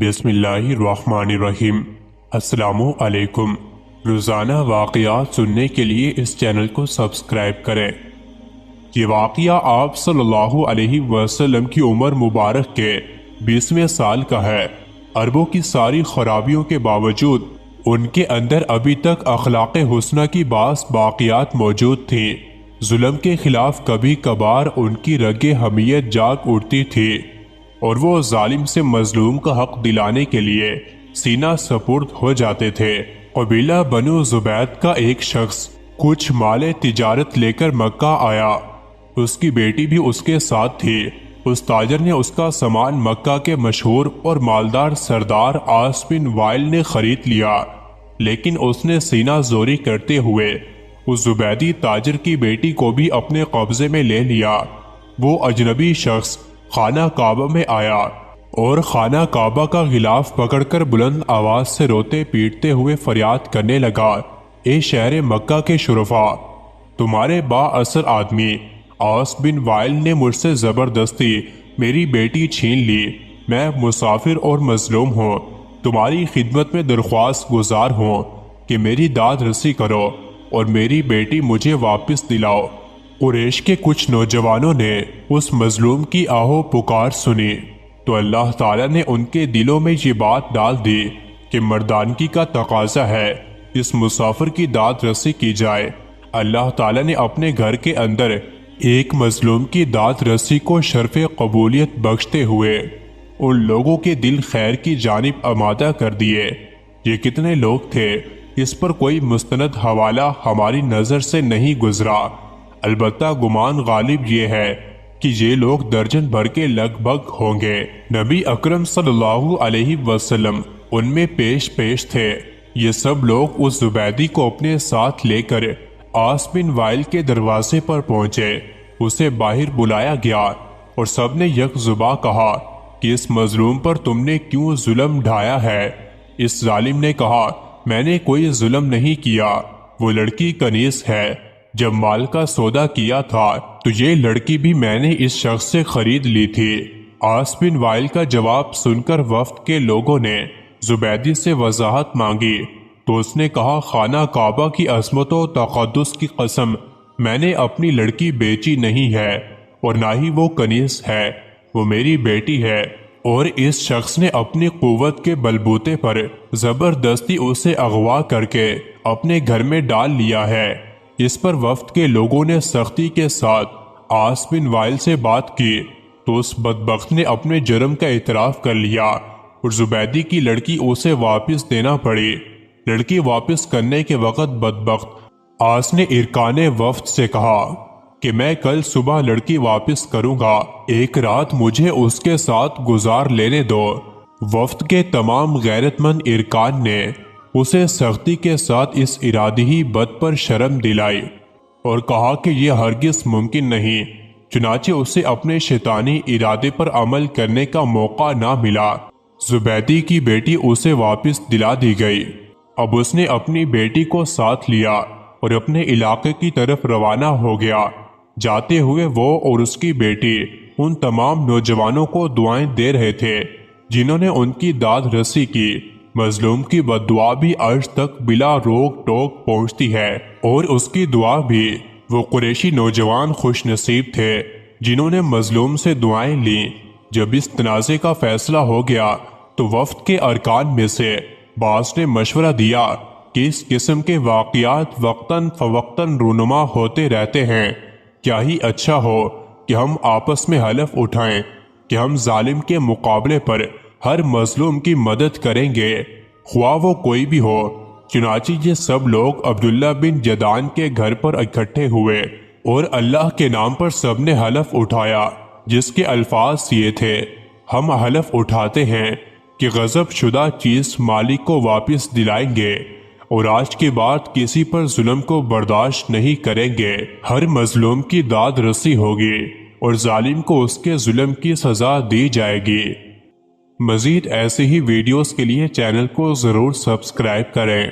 بسم اللہ الرحمن الرحیم۔ السلام علیکم۔ روزانہ واقعات سننے کے لیے اس چینل کو سبسکرائب کریں۔ یہ واقعہ آپ صلی اللہ علیہ وسلم کی عمر مبارک کے 20ویں سال کا ہے۔ عربوں کی ساری خرابیوں کے باوجود ان کے اندر ابھی تک اخلاق حسنہ کی بعض باقیات موجود تھیں۔ ظلم کے خلاف کبھی کبھار ان کی رگ حمیت جاگ اٹھتی تھی اور وہ ظالم سے مظلوم کا حق دلانے کے لیے سینہ سپرد ہو جاتے تھے۔ قبیلہ بنو زبید کا ایک شخص کچھ مال تجارت لے کر مکہ آیا۔ اس کی بیٹی بھی اس کے ساتھ تھی۔ اس تاجر نے اس کا سامان مکہ کے مشہور اور مالدار سردار عاص بن وائل نے خرید لیا، لیکن اس نے سینہ زوری کرتے ہوئے اس زبیدی تاجر کی بیٹی کو بھی اپنے قبضے میں لے لیا۔ وہ اجنبی شخص خانہ کعبہ میں آیا اور خانہ کعبہ کا غلاف پکڑ کر بلند آواز سے روتے پیٹتے ہوئے فریاد کرنے لگا، اے شہر مکہ کے شرفاء، تمہارے با اثر آدمی عاص بن وائل نے مجھ سے زبردستی میری بیٹی چھین لی۔ میں مسافر اور مظلوم ہوں، تمہاری خدمت میں درخواست گزار ہوں کہ میری داد رسی کرو اور میری بیٹی مجھے واپس دلاؤ۔ قریش کے کچھ نوجوانوں نے اس مظلوم کی آہو پکار سنی تو اللہ تعالیٰ نے ان کے دلوں میں یہ بات ڈال دی کہ مردانگی کا تقاضا ہے، اس مسافر کی داد رسی کی جائے۔ اللہ تعالیٰ نے اپنے گھر کے اندر ایک مظلوم کی داد رسی کو شرف قبولیت بخشتے ہوئے ان لوگوں کے دل خیر کی جانب آمادہ کر دیے۔ یہ کتنے لوگ تھے، اس پر کوئی مستند حوالہ ہماری نظر سے نہیں گزرا، البتہ گمان غالب یہ ہے کہ یہ لوگ درجن بھر کے لگ بھگ ہوں گے۔ نبی اکرم صلی اللہ علیہ وسلم ان میں پیش تھے۔ یہ سب لوگ اس زبیدی کو اپنے ساتھ لے کر عاص بن وائل کے دروازے پر پہنچے۔ اسے باہر بلایا گیا اور سب نے یک زباں کہا کہ اس مظلوم پر تم نے کیوں ظلم ڈھایا ہے؟ اس ظالم نے کہا، میں نے کوئی ظلم نہیں کیا، وہ لڑکی کنیز ہے۔ جب مال کا سودا کیا تھا تو یہ لڑکی بھی میں نے اس شخص سے خرید لی تھی۔ عاص بن وائل کا جواب سن کر وفد کے لوگوں نے زبیدی سے وضاحت مانگی تو اس نے کہا، خانہ کعبہ کی عظمت و تقدس کی قسم، میں نے اپنی لڑکی بیچی نہیں ہے اور نہ ہی وہ کنیز ہے، وہ میری بیٹی ہے، اور اس شخص نے اپنی قوت کے بلبوتے پر زبردستی اسے اغوا کر کے اپنے گھر میں ڈال لیا ہے۔ اس پر وفد کے لوگوں نے سختی کے ساتھ عاص بن وائل سے بات کی تو اس بدبخت نے اپنے جرم کا اعتراف کر لیا اور زبیدی کی لڑکی اسے واپس دینا پڑی۔ لڑکی واپس کرنے کے وقت بدبخت عاص نے ارکان وفد سے کہا کہ میں کل صبح لڑکی واپس کروں گا، ایک رات مجھے اس کے ساتھ گزار لینے دو۔ وفد کے تمام غیرت مند ارکان نے اسے سختی کے ساتھ اس ارادی بد پر شرم دلائی اور کہا کہ یہ ہرگز ممکن نہیں، چنانچہ اسے اپنے شیطانی ارادے پر عمل کرنے کا موقع نہ ملا۔ زبیدی کی بیٹی اسے واپس دلا دی گئی۔ اب اس نے اپنی بیٹی کو ساتھ لیا اور اپنے علاقے کی طرف روانہ ہو گیا۔ جاتے ہوئے وہ اور اس کی بیٹی ان تمام نوجوانوں کو دعائیں دے رہے تھے جنہوں نے ان کی داد رسی کی۔ مظلوم کی بددعا بھی عرش تک بلا روک ٹوک پہنچتی ہے، اور اس کی دعا بھی۔ وہ قریشی نوجوان خوش نصیب تھے جنہوں نے مظلوم سے دعائیں لیں۔ جب اس تنازع کا فیصلہ ہو گیا تو وفد کے ارکان میں سے بعض نے مشورہ دیا کہ اس قسم کے واقعات وقتاً فوقتاً رونما ہوتے رہتے ہیں، کیا ہی اچھا ہو کہ ہم آپس میں حلف اٹھائیں کہ ہم ظالم کے مقابلے پر ہر مظلوم کی مدد کریں گے، خواہ وہ کوئی بھی ہو۔ چنانچہ یہ سب لوگ عبداللہ بن جدعان کے گھر پر اکٹھے ہوئے اور اللہ کے نام پر سب نے حلف اٹھایا، جس کے الفاظ یہ تھے، ہم حلف اٹھاتے ہیں کہ غضب شدہ چیز مالک کو واپس دلائیں گے اور آج کے بعد کسی پر ظلم کو برداشت نہیں کریں گے۔ ہر مظلوم کی داد رسی ہوگی اور ظالم کو اس کے ظلم کی سزا دی جائے گی۔ مزید ایسے ہی ویڈیوز کے لیے چینل کو ضرور سبسکرائب کریں۔